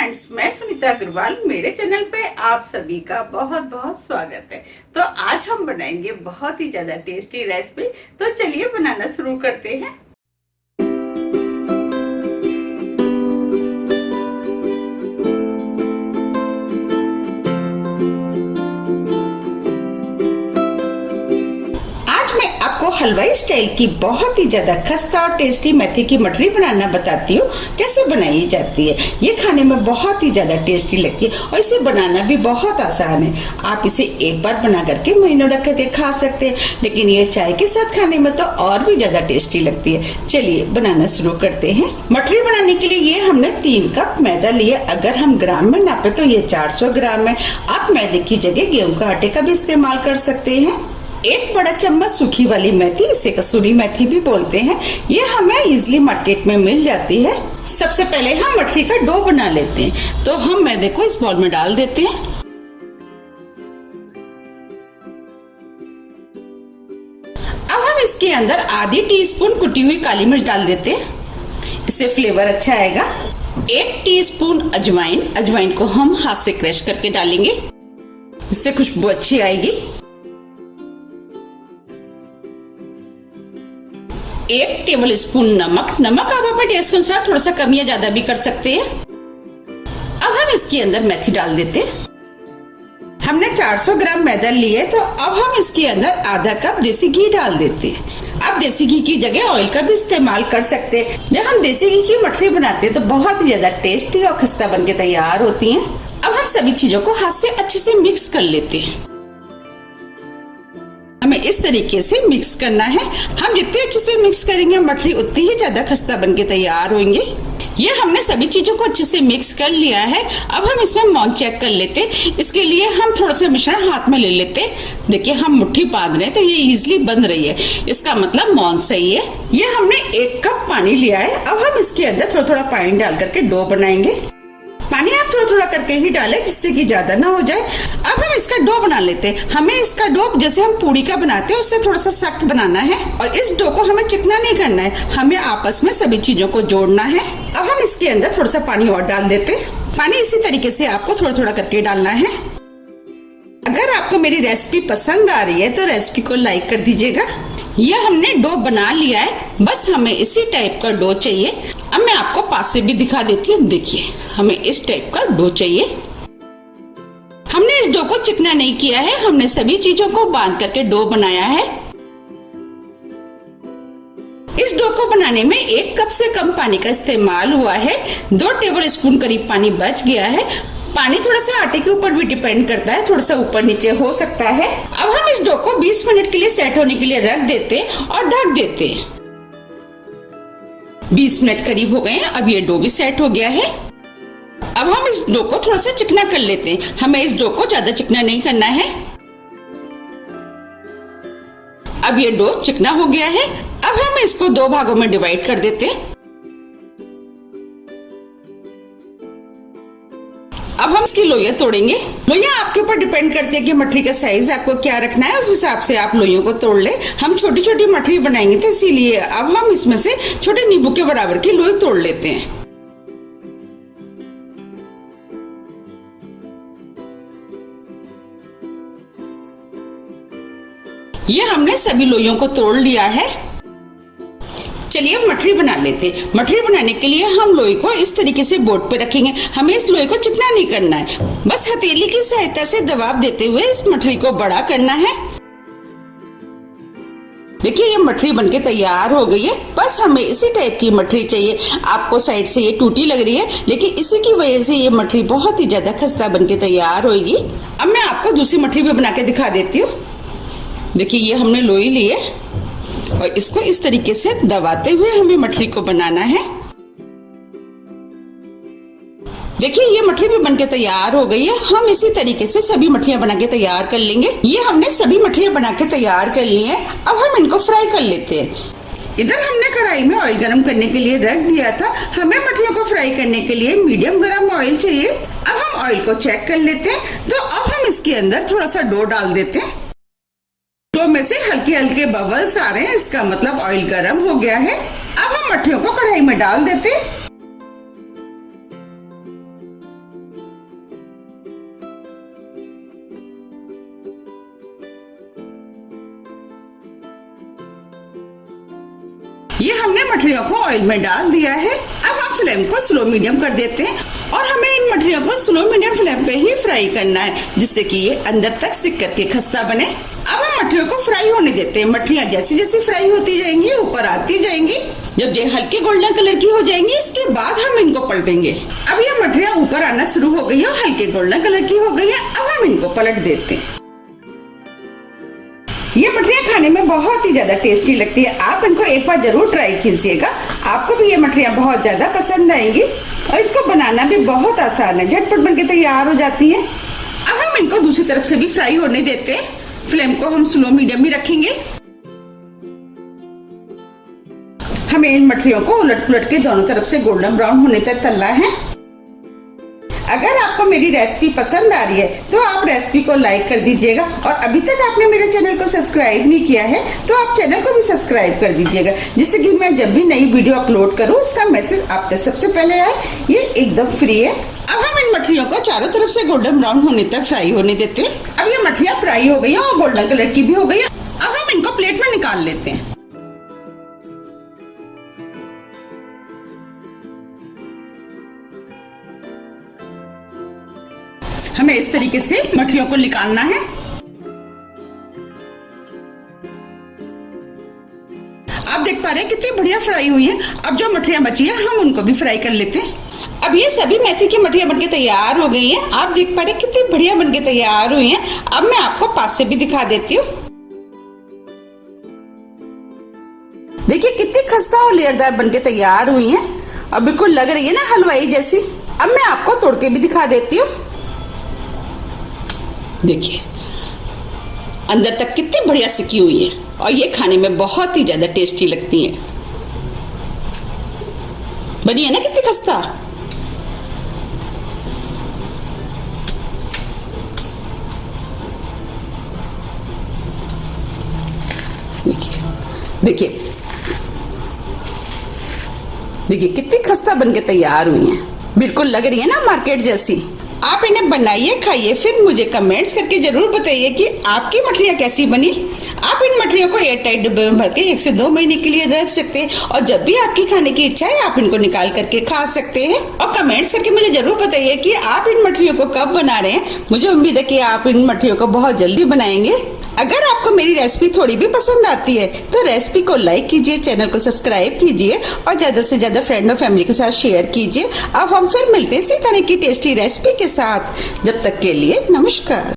Friends, मैं सुनीता अग्रवाल। मेरे channel पे आप सभी का बहुत बहुत स्वागत है। तो आज हम बनाएंगे बहुत ही ज्यादा टेस्टी रेसिपी। तो चलिए बनाना शुरू करते हैं। हलवाई स्टाइल की बहुत ही ज्यादा खस्ता और टेस्टी मेथी की मठरी बनाना बताती हूँ कैसे बनाई जाती है। ये खाने में बहुत ही ज्यादा टेस्टी लगती है और इसे बनाना भी बहुत आसान है। आप इसे एक बार बना करके महीनों रख करके खा सकते हैं, लेकिन ये चाय के साथ खाने में तो और भी ज्यादा टेस्टी लगती है। चलिए बनाना शुरू करते हैं। मठरी बनाने के लिए ये हमने 3 कप मैदा लिया। अगर हम ग्राम में नापे तो ये 400 ग्राम है। आप मैदे की जगह गेहूं का आटे का भी इस्तेमाल कर सकते हैं। 1 बड़ा चम्मच सूखी वाली मेथी, इसे कसूरी मेथी भी बोलते हैं। ये हमें इजीली मार्केट में मिल जाती है। सबसे पहले हम मठरी का डो बना लेते हैं। तो हम मैदे को इस बाउल में डाल देते हैं। अब हम इसके अंदर आधी टीस्पून कुटी हुई काली मिर्च डाल देते हैं, इससे फ्लेवर अच्छा आएगा। 1 टीस्पून अजवाइन, अजवाइन को हम हाथ से क्रश करके डालेंगे, इससे खुशबू अच्छी आएगी। 1 टेबल स्पून नमक, नमक आप अपने टेस्ट के अनुसार थोड़ा सा कम या ज्यादा भी कर सकते हैं। अब हम इसके अंदर मेथी डाल देते हैं। हमने 400 ग्राम मैदा लिए, तो अब हम इसके अंदर आधा कप देसी घी डाल देते हैं। आप देसी घी की जगह ऑयल का भी इस्तेमाल कर सकते हैं। जब हम देसी घी की मठरी बनाते हैं तो बहुत ही ज्यादा टेस्टी और खस्ता बनके तैयार होती है। अब हम सभी चीजों को हाथ से अच्छे से मिक्स कर लेते हैं। हमें इस तरीके से मिक्स करना है। हम जितने अच्छे से मिक्स करेंगे मठरी उतनी ही ज्यादा खस्ता बनके तैयार होंगे। ये हमने सभी चीजों को अच्छे से मिक्स कर लिया है। अब हम इसमें मोन चेक कर लेते हैं। इसके लिए हम थोड़ा सा मिश्रण हाथ में ले लेते हैं। देखिए हम मुट्ठी बांध रहे हैं तो ये इजीली बंध रही है, इसका मतलब मोन सही है। ये हमने 1 कप पानी लिया है। अब हम इसके अंदर थोड़ा थोड़ा पानी डाल करके डो बनाएंगे। पानी आप थोड़ा थोड़ा करके ही डालें, जिससे कि ज्यादा ना हो जाए। अब हम इसका डो बना लेते हैं। हमें इसका डो जैसे हम पूड़ी का बनाते हैं उससे थोड़ा सा सख्त बनाना है और इस डो को हमें चिकना नहीं करना है, हमें आपस में सभी चीजों को जोड़ना है। अब हम इसके अंदर थोड़ा सा पानी और डाल देते हैं। पानी इसी तरीके से आपको थोड़ा थोड़ा करके डालना है। अगर आपको मेरी रेसिपी पसंद आ रही है तो रेसिपी को लाइक कर दीजिएगा। यह हमने डो बना लिया है, बस हमें इसी टाइप का डो चाहिए। अब मैं आपको पास से भी दिखा देती हूँ। देखिए हमें इस टाइप का डो चाहिए। हमने इस डो को चिकना नहीं किया है, हमने सभी चीजों को बांध करके डो बनाया है। इस डो को बनाने में 1 कप से कम पानी का इस्तेमाल हुआ है। 2 टेबल स्पून करीब पानी बच गया है। पानी थोड़ा सा आटे के ऊपर भी डिपेंड करता है, थोड़ा सा ऊपर नीचे हो सकता है। अब हम इस डो को 20 मिनट के लिए सेट होने के लिए रख देते हैं और ढक देते हैं। 20 मिनट करीब हो गए हैं। अब ये डो भी सेट हो गया है। अब हम इस डो को थोड़ा सा चिकना कर लेते हैं। हमें इस डो को ज्यादा चिकना नहीं करना है। अब ये डो चिकना हो गया है। अब हम इसको 2 भागों में डिवाइड कर देते हैं। अब हम इसकी लोइयां तोड़ेंगे। लोइयां आपके ऊपर डिपेंड करती है कि मठरी का साइज आपको क्या रखना है, उस हिसाब से आप लोइयों को तोड़ ले। हम छोटी छोटी मठरी बनाएंगे तो इसीलिए अब हम इसमें से छोटे नींबू के बराबर की लोई तोड़ लेते हैं। ये हमने सभी लोइयों को तोड़ लिया है। चलिए अब मठरी बना लेते हैं। मठरी बनाने के लिए हम लोई को इस तरीके से बोर्ड पे रखेंगे। हमें इस लोई को चिकना नहीं करना है, बस हथेली की सहायता से दबाव देते हुए इस मठरी को बड़ा करना है। देखिए ये मठरी बनके तैयार हो गई है। बस हमें इसी टाइप की मठरी चाहिए। आपको साइड से ये टूटी लग रही है, लेकिन इसी की वजह से ये मठरी बहुत ही ज्यादा खस्ता बनके तैयार होगी। अब मैं आपको दूसरी मठरी भी बना के दिखा देती हूँ। देखिए ये हमने लोई ली है और इसको इस तरीके से दबाते हुए हमें मठरी को बनाना है। देखिए ये मठरी भी बनके तैयार हो गई है। हम इसी तरीके से सभी मठरियां बना के तैयार कर लेंगे। ये हमने सभी मठरियां बना के तैयार कर ली हैं। अब हम इनको फ्राई कर लेते हैं। इधर हमने कढ़ाई में ऑयल गरम करने के लिए रख दिया था। हमें मठरियों को फ्राई करने के लिए मीडियम गरम ऑयल चाहिए। अब हम ऑयल को चेक कर लेते हैं। तो अब हम इसके अंदर थोड़ा सा डो डाल देते हैं। डो में से हल्के हल्के बबल्स आ रहे हैं, इसका मतलब ऑयल गरम हो गया है। अब हम मठरियों को कढ़ाई में डाल देते हैं। ये हमने मठरियों को ऑयल में डाल दिया है। अब हम फ्लेम को स्लो मीडियम कर देते हैं और हमें इन मठरियों को स्लो मीडियम फ्लेम पे ही फ्राई करना है, जिससे कि ये अंदर तक सिक करके खस्ता बने। अब हम मठरियों को फ्राई होने देते हैं। मठरियाँ जैसे जैसे फ्राई होती जाएंगी ऊपर आती जाएंगी। जब ये हल्के गोल्डन कलर की हो जाएंगी, इसके बाद हम इनको पलटेंगे। अब ये मठरियाँ ऊपर आना शुरू हो गई है और हल्के गोल्डन कलर की हो गई है। अब हम इनको पलट देते हैं। ये मठरियाँ खाने में बहुत ही ज्यादा टेस्टी लगती है। आप इनको एक बार जरूर ट्राई कीजिएगा, आपको भी ये मठरियाँ बहुत ज्यादा पसंद आएंगी। और इसको बनाना भी बहुत आसान है, झटपट बनके तैयार हो जाती है। अब हम इनको दूसरी तरफ से भी फ्राई होने देते हैं। फ्लेम को हम स्लो मीडियम ही रखेंगे। हमें इन मठरियों को उलट पुलट के दोनों तरफ से गोल्डन ब्राउन होने तक तलना है। अगर आपको मेरी रेसिपी पसंद आ रही है तो आप रेसिपी को लाइक कर दीजिएगा, और अभी तक आपने मेरे चैनल को सब्सक्राइब नहीं किया है तो आप चैनल को भी सब्सक्राइब कर दीजिएगा, जिससे कि मैं जब भी नई वीडियो अपलोड करूं उसका मैसेज आप तक सबसे पहले आए। ये एकदम फ्री है। अब हम इन मठरियों को चारों तरफ से गोल्डन ब्राउन होने तक फ्राई होने देते हैं। अब ये मठरियाँ फ्राई हो गई है और गोल्डन कलर की भी हो गई है। अब हम इनको प्लेट में निकाल लेते हैं। हमें इस तरीके से मठरियों को निकालना है। आप देख पा रहे हैं कितनी बढ़िया फ्राई हुई है। अब जो मठरियाँ बची है हम उनको भी फ्राई कर लेते हैं। अब ये सभी मेथी की मठरियाँ बनके तैयार हो गई हैं। आप देख पा रहे हैं कितनी बढ़िया बनके तैयार हुई हैं। अब मैं आपको पास से भी दिखा देती हूँ। देखिए कितनी खस्ता और लेयरदार बनके तैयार हुई हैं। अब बिल्कुल लग रही है ना हलवाई जैसी। अब मैं आपको तोड़ के भी दिखा देती हूँ। देखिए अंदर तक कितनी बढ़िया सिकी हुई है और ये खाने में बहुत ही ज्यादा टेस्टी लगती है। बनी है ना कितनी खस्ता। देखिए देखिए देखिए कितनी खस्ता बनके तैयार हुई है। बिल्कुल लग रही है ना मार्केट जैसी। आप इन्हें बनाइए, खाइए, फिर मुझे कमेंट्स करके जरूर बताइए कि आपकी मठरियाँ कैसी बनी। आप इन मठरियों को एयर टाइट डिब्बे में भर के 1 से 2 महीने के लिए रख सकते हैं, और जब भी आपकी खाने की इच्छा है आप इनको निकाल करके खा सकते हैं। और कमेंट्स करके मुझे जरूर बताइए कि आप इन मठरियों को कब बना रहे हैं। मुझे उम्मीद है कि आप इन मठरियों को बहुत जल्दी बनाएंगे। अगर आपको मेरी रेसिपी थोड़ी भी पसंद आती है तो रेसिपी को लाइक कीजिए, चैनल को सब्सक्राइब कीजिए और ज़्यादा से ज़्यादा फ्रेंड और फैमिली के साथ शेयर कीजिए। अब हम फिर मिलते हैं इसी तरह की टेस्टी रेसिपी के साथ। जब तक के लिए नमस्कार।